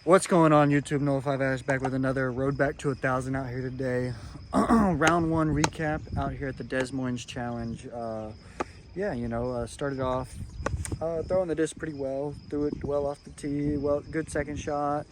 What's going on, YouTube? Noah 5 Ash back with another Road Back to 1,000 out here today. Round one recap out here at the Des Moines Challenge. Started off throwing the disc pretty well, threw it well off the tee, good second shot.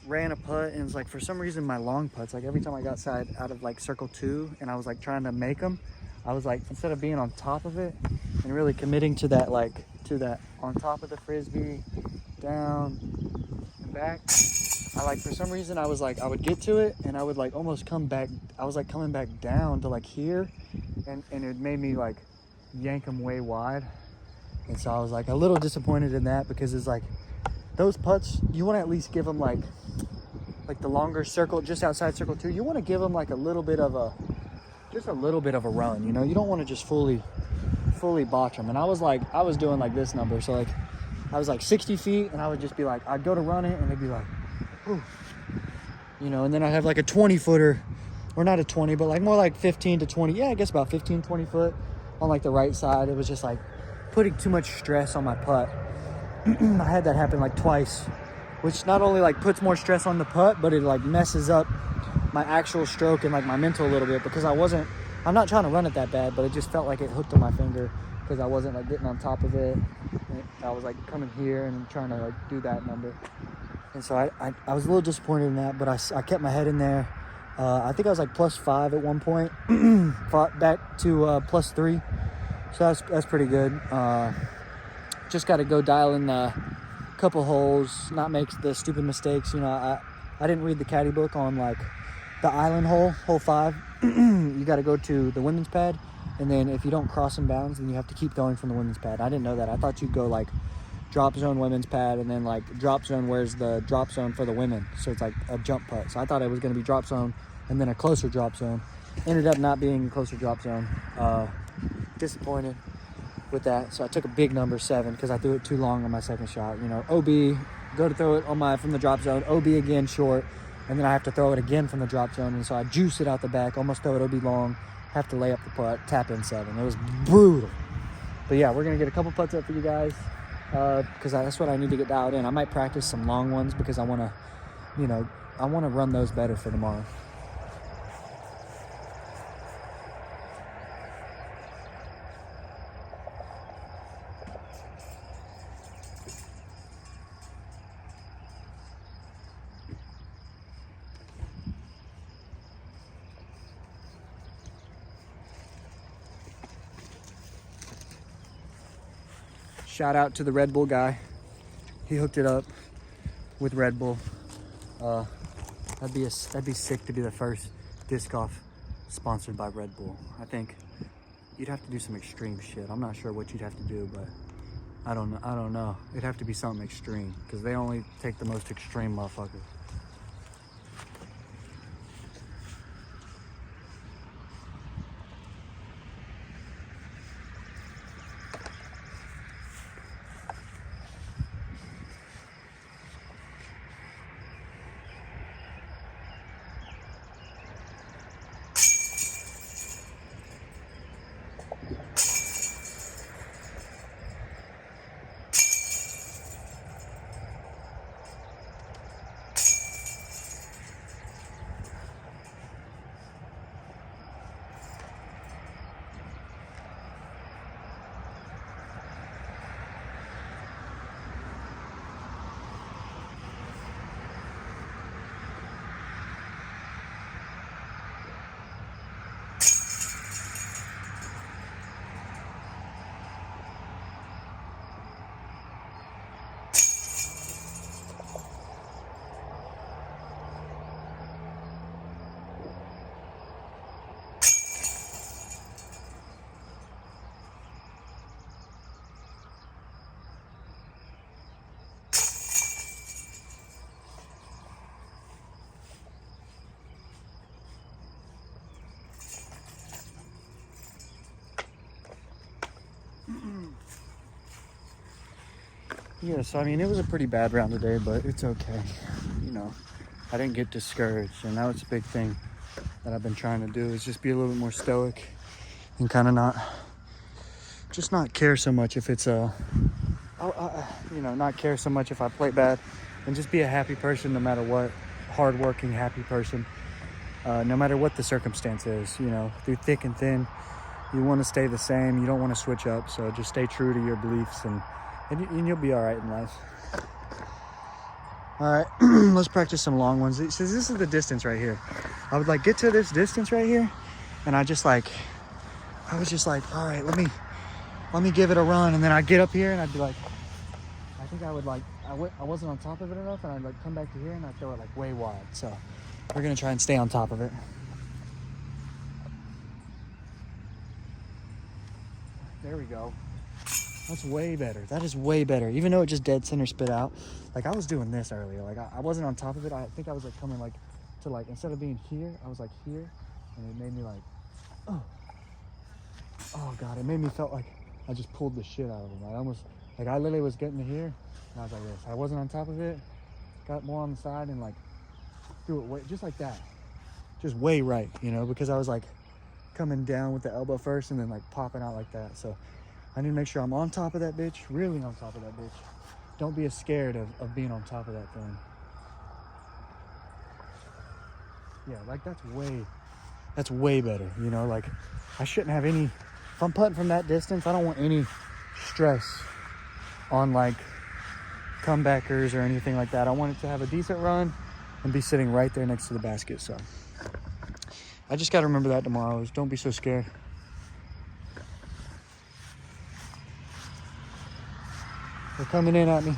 Ran a putt, and it's like for some reason my long putts, like every time I got out of like circle 2 and I was like trying to make them, I was like, instead of being on top of it and really committing to that on top of the frisbee, down and back, for some reason I would get to it and I would like almost come back. I was like coming back down to like here, and it made me like yank them way wide. And so I was like a little disappointed in that, because it's like those putts, you want to at least give them like the longer circle just outside circle 2. You want to give them like a little bit of a run, you know. You don't want to just fully botch them. And I was doing like this number, so like I was like 60 feet, and I would just be like, I'd go to run it and it'd be like, ooh, you know. And then I have like a 20 footer, or not a 20, but like more like 15 to 20, yeah, I guess about 15, 20 foot on like the right side. It was just like putting too much stress on my putt. I had that happen like twice, which not only like puts more stress on the putt, but it like messes up my actual stroke and like my mental a little bit, because I'm not trying to run it that bad, but it just felt like it hooked on my finger because I wasn't like getting on top of it. I was like coming here and trying to like do that number. And so I was a little disappointed in that, but I kept my head in there. I think I was like +5 at one point, fought back to +3. So that's pretty good. Just got to go dial in a couple holes, not make the stupid mistakes. You know, I didn't read the caddy book on like the island hole 5. You got to go to the women's pad, and then if you don't cross in bounds, then you have to keep going from the women's pad. I didn't know that. I thought you'd go like drop zone women's pad, and then like drop zone, where's the drop zone for the women, so it's like a jump putt. So I thought it was going to be drop zone and then a closer drop zone. Ended up not being a closer drop zone. Disappointed with that. So I took a big number 7 because I threw it too long on my second shot. You know, OB, go to throw it from the drop zone, OB again short, and then I have to throw it again from the drop zone. And so I juice it out the back, almost throw it OB long, have to lay up the putt, tap in 7. It was brutal. But yeah, we're going to get a couple putts up for you guys, because that's what I need to get dialed in. I might practice some long ones because I want to run those better for tomorrow. Shout out to the Red Bull guy. He hooked it up with Red Bull. That'd be sick to be the first disc golf sponsored by Red Bull. I think you'd have to do some extreme shit. I'm not sure what you'd have to do, but I don't know. It'd have to be something extreme, because they only take the most extreme motherfuckers. Yeah, so I mean, it was a pretty bad round today, but it's okay. You know, I didn't get discouraged, and that was a big thing that I've been trying to do, is just be a little bit more stoic and kind of not care so much if it's a you know, not care so much if I play bad, and just be a happy person no matter what. Hardworking, happy person, no matter what the circumstance is. You know, through thick and thin, you want to stay the same. You don't want to switch up. So just stay true to your beliefs, and you'll be all right in life. All right, let's practice some long ones. So this is the distance right here. I would like get to this distance right here, and I was just like, all right, let me give it a run, and then I'd get up here and I'd be like, I think I would like, I wasn't on top of it enough, and I'd like come back to here and I'd throw it like way wide. So we're gonna try and stay on top of it. There we go. That's way better. That is way better. Even though it just dead center spit out. Like I was doing this earlier. Like I wasn't on top of it. I think I was like coming like to like, instead of being here, I was like here, and it made me like, oh God, it made me felt like I just pulled the shit out of him. I literally was getting to here, and I was like this. I wasn't on top of it, got more on the side, and like threw it way, just like that. Just way right, you know, because I was like coming down with the elbow first and then like popping out like that. So I need to make sure I'm on top of that bitch, really on top of that bitch. Don't be as scared of being on top of that thing. Yeah, like that's way better, you know, like I shouldn't have any, if I'm putting from that distance, I don't want any stress on like comebackers or anything like that. I want it to have a decent run and be sitting right there next to the basket. So I just got to remember that tomorrow, is don't be so scared. They're coming in at me.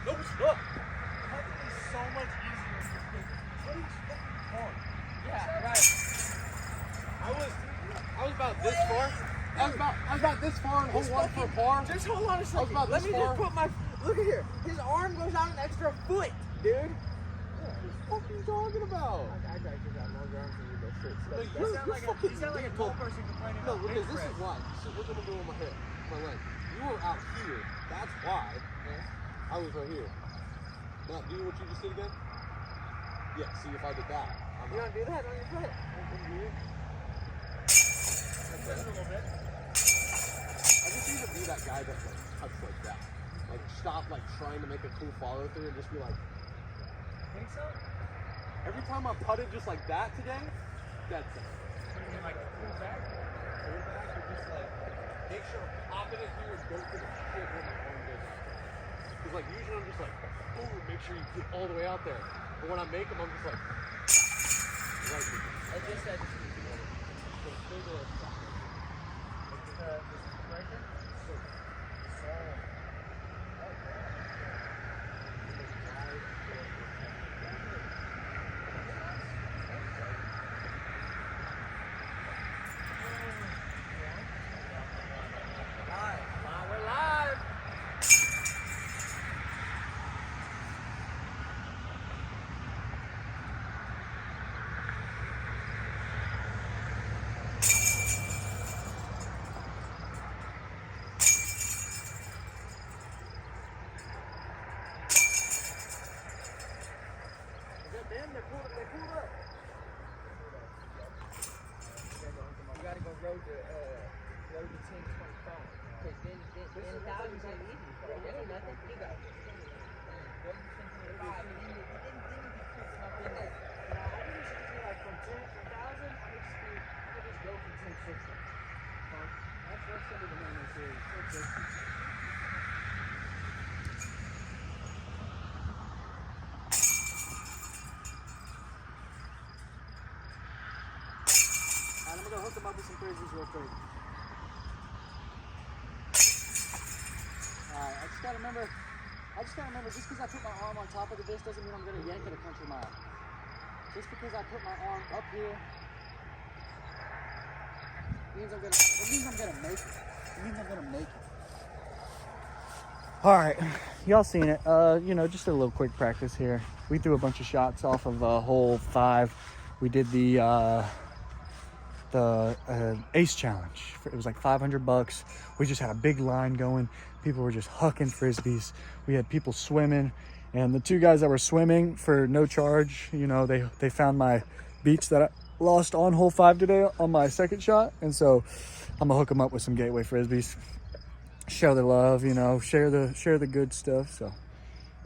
Nope, look. Putting is so much easier if you're quicker. Putting's fucking hard. Yeah, right. I was about this far. I was about this far and hold one for par. Just hold on a second. Let me just put my, look at here. His arm goes out an extra foot, dude. What are you talking about? I actually got longer arms than you, but shit. Like, You sound like a tall person complaining No, about because bench this is press. why. Look at the middle of my head, my leg. You were out here. That's why. I was right here. Now, do what you just did again? Yeah, see if I did that. You don't do that on your foot. Okay. A little bit. I just need to be that guy that like cuts like that. Like stop like trying to make a cool follow through and just be like, Think so? every time I putted just like that today, that's it. You mean like pull back? Pull back or just like make sure I'm popping it here and go for the shit when my arm goes out. Because like usually I'm just like, oh, make sure you get all the way out there. But when I make them, I'm just like, right here. I just said right there? We're live. them? They pulled up. You gotta go road to 1025. Cause then 1,000 is easy. That ain't nothing. You go. Road to 1025. And then you put stuff in there. Now, I think it should be like from 10 to 1,000. I would just go for 1060. That's some of the main series. 1060. I'm gonna go hook them up with some frisbees real quick. Alright, I just gotta remember, just because I put my arm on top of the disc doesn't mean I'm gonna yank it a country mile. Just because I put my arm up here means I'm gonna make it. It means I'm gonna make it. All right, y'all seen it. You know, just a little quick practice here. We threw a bunch of shots off of hole 5. We did the ace challenge. It was like $500. We just had a big line going. People were just hucking frisbees. We had people swimming, and the 2 guys that were swimming for no charge, you know, they found my beach that I lost on hole 5 today on my second shot, and so I'm gonna hook them up with some Gateway frisbees. Show the love, you know, share the good stuff. So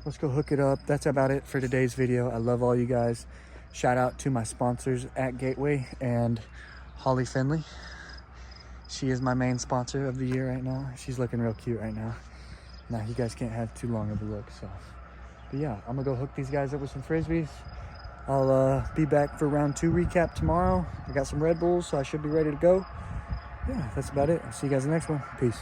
let's go hook it up. That's about it for today's video. I love all you guys. Shout out to my sponsors at Gateway and Holly Finley. She is my main sponsor of the year right now. She's looking real cute right now. Now you guys can't have too long of a look, so. But yeah, I'm gonna go hook these guys up with some frisbees. I'll be back for round 2 recap tomorrow. I got some Red Bulls, so I should be ready to go. Yeah, that's about it. I'll see you guys in the next one. Peace.